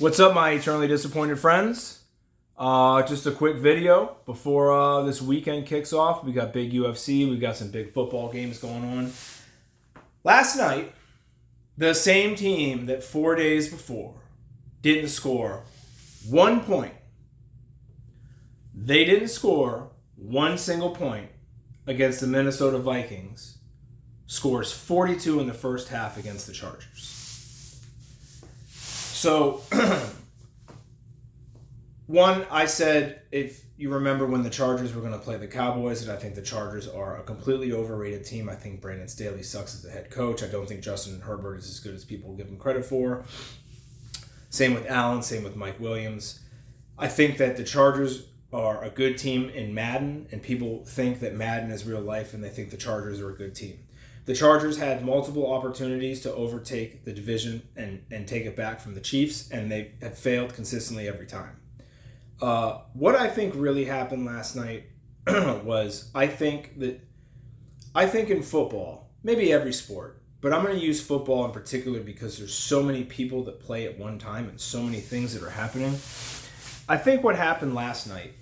What's up, my eternally disappointed friends? Just a quick video before this weekend kicks off. We got big UFC. We got some big football games going on. Last night, the same team that 4 days before didn't score 1 point. They didn't score one single point against the Minnesota Vikings. Scores 42 in the first half against the Chargers. So, one, I said, if you remember when the Chargers were going to play the Cowboys, that I think the Chargers are a completely overrated team. I think Brandon Staley sucks as the head coach. I don't think Justin Herbert is as good as people give him credit for. Same with Allen, same with Mike Williams. I think that the Chargers are a good team in Madden, and people think that Madden is real life, and they think the Chargers are a good team. The Chargers had multiple opportunities to overtake the division and take it back from the Chiefs, and they have failed consistently every time. What I think really happened last night was I think in football, maybe every sport, but I'm going to use football in particular because there's so many people that play at one time and so many things that are happening. I think what happened last night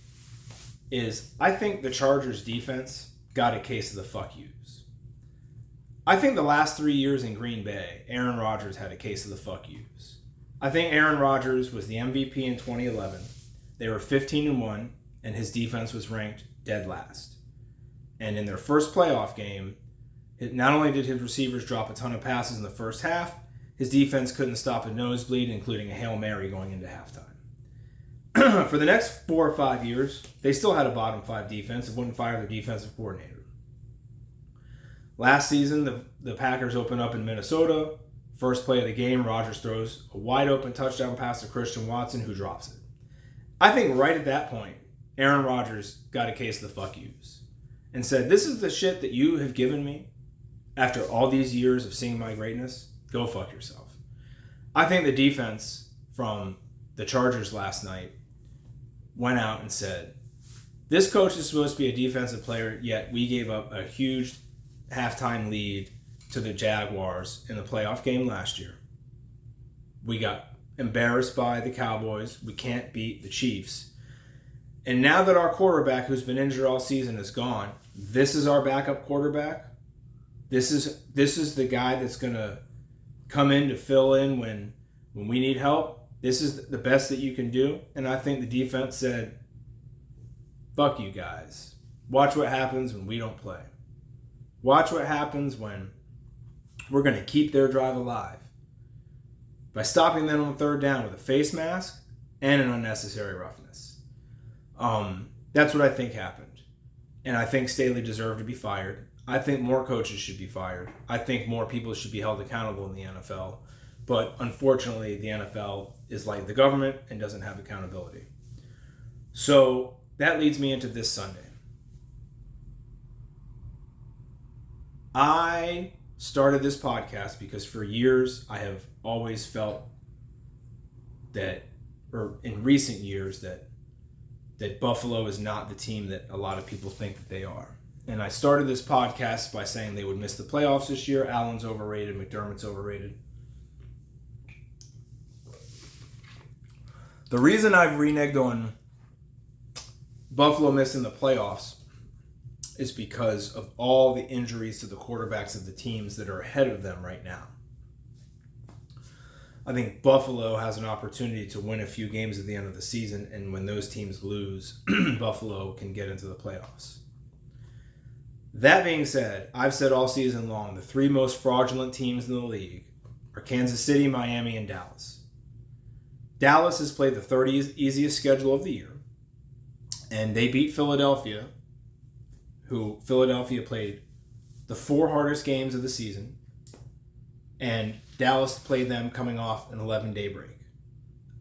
is I think the Chargers defense got a case of the fuck yous. I think the last 3 years in Green Bay, Aaron Rodgers had a case of the fuck yous. I think Aaron Rodgers was the MVP in 2011. They were 15-1, and his defense was ranked dead last. And in their first playoff game, not only did his receivers drop a ton of passes in the first half, his defense couldn't stop a nosebleed, including a Hail Mary going into halftime. For the next 4 or 5 years, they still had a bottom 5 defense and wouldn't fire their defensive coordinator. Last season, the Packers open up in Minnesota. First play of the game, Rodgers throws a wide open touchdown pass to Christian Watson, who drops it. I think right at that point, Aaron Rodgers got a case of the fuck yous and said, this is the shit that you have given me after all these years of seeing my greatness. Go fuck yourself. I think the defense from the Chargers last night went out and said, this coach is supposed to be a defensive player, yet we gave up a huge halftime lead to the Jaguars in the playoff game last year. We got embarrassed by the Cowboys. We can't beat the Chiefs. And now that our quarterback, who's been injured all season, is gone, this is our backup quarterback. This is the guy that's going to come in to fill in when we need help. This is the best that you can do. And I think the defense said, fuck you guys. Watch what happens when we don't play. Watch what happens when we're going to keep their drive alive by stopping them on third down with a face mask and an unnecessary roughness. That's what I think happened. And I think Staley deserved to be fired. I think more coaches should be fired. I think more people should be held accountable in the NFL. But unfortunately, the NFL is like the government and doesn't have accountability. So that leads me into this Sunday. I started this podcast because for years I have always felt that, or in recent years, that Buffalo is not the team that a lot of people think that they are. And I started this podcast by saying they would miss the playoffs this year. Allen's overrated. McDermott's overrated. The reason I've reneged on Buffalo missing the playoffs is because of all the injuries to the quarterbacks of the teams that are ahead of them right now. I think Buffalo has an opportunity to win a few games at the end of the season, and when those teams lose, Buffalo can get into the playoffs. That being said, I've said all season long, the 3 most fraudulent teams in the league are Kansas City, Miami, and Dallas. Dallas has played the 3rd easiest schedule of the year, and they beat Philadelphia, who Philadelphia played the 4 hardest games of the season, and Dallas played them coming off an 11-day break.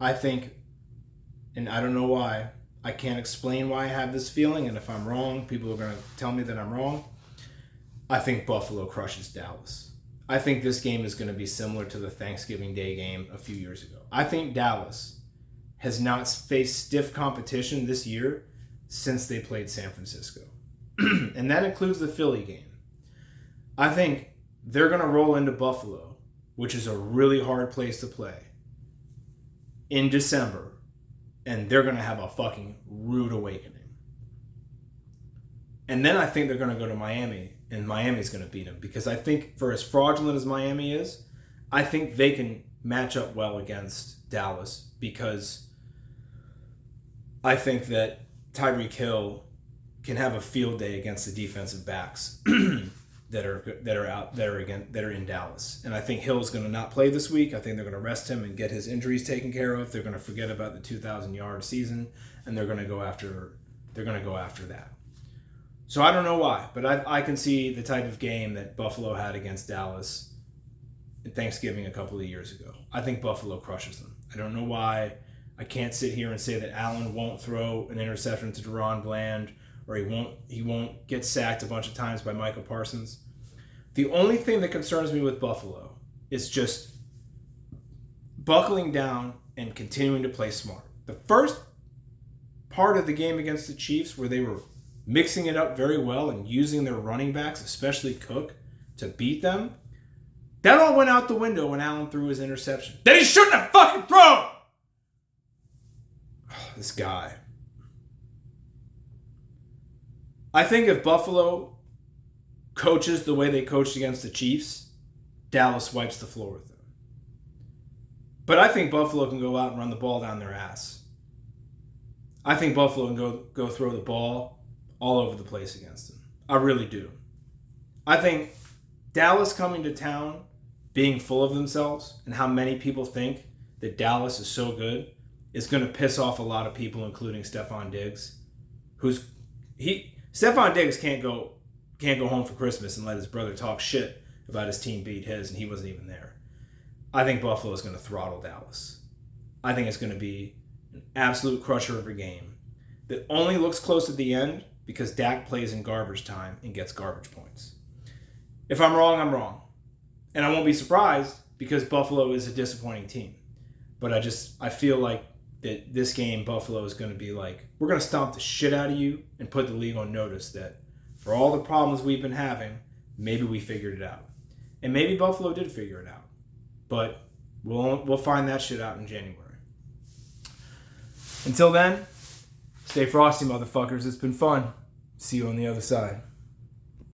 I think, and I don't know why, I can't explain why I have this feeling, and if I'm wrong, people are going to tell me that I'm wrong. I think Buffalo crushes Dallas. I think this game is going to be similar to the Thanksgiving Day game a few years ago. I think Dallas has not faced stiff competition this year since they played San Francisco. And that includes the Philly game. I think they're going to roll into Buffalo, which is a really hard place to play. in December, and they're going to have a fucking rude awakening. And then I think they're going to go to Miami, and Miami's going to beat them. Because I think for as fraudulent as Miami is, I think they can match up well against Dallas. Because I think that Tyreek Hill can have a field day against the defensive backs that are in Dallas. And I think Hill's going to not play this week. I think they're going to rest him and get his injuries taken care of. They're going to forget about the 2,000-yard season, and they're going to go after that. So I don't know why, but I can see the type of game that Buffalo had against Dallas in Thanksgiving a couple of years ago. I think Buffalo crushes them. I don't know why. I can't sit here and say that Allen won't throw an interception to Deron Bland, or he won't get sacked a bunch of times by Michael Parsons. The only thing that concerns me with Buffalo is just buckling down and continuing to play smart. The first part of the game against the Chiefs, where they were mixing it up very well and using their running backs, especially Cook, to beat them, that all went out the window when Allen threw his interception. That he shouldn't have fucking thrown! This guy. I think if Buffalo coaches the way they coached against the Chiefs, Dallas wipes the floor with them. But I think Buffalo can go out and run the ball down their ass. I think Buffalo can go throw the ball all over the place against them. I really do. I think Dallas coming to town, being full of themselves, and how many people think that Dallas is so good, is going to piss off a lot of people, including Stephon Diggs. Stephon Diggs can't go home for Christmas and let his brother talk shit about his team beat his, and he wasn't even there. I think Buffalo is going to throttle Dallas. I think it's going to be an absolute crusher of a game that only looks close at the end because Dak plays in garbage time and gets garbage points. If I'm wrong, I'm wrong. And I won't be surprised because Buffalo is a disappointing team. But I feel like that this game, Buffalo is going to be like, we're going to stomp the shit out of you and put the league on notice that for all the problems we've been having, maybe we figured it out. And maybe Buffalo did figure it out. But we'll find that shit out in January. Until then, stay frosty, motherfuckers. It's been fun. See you on the other side.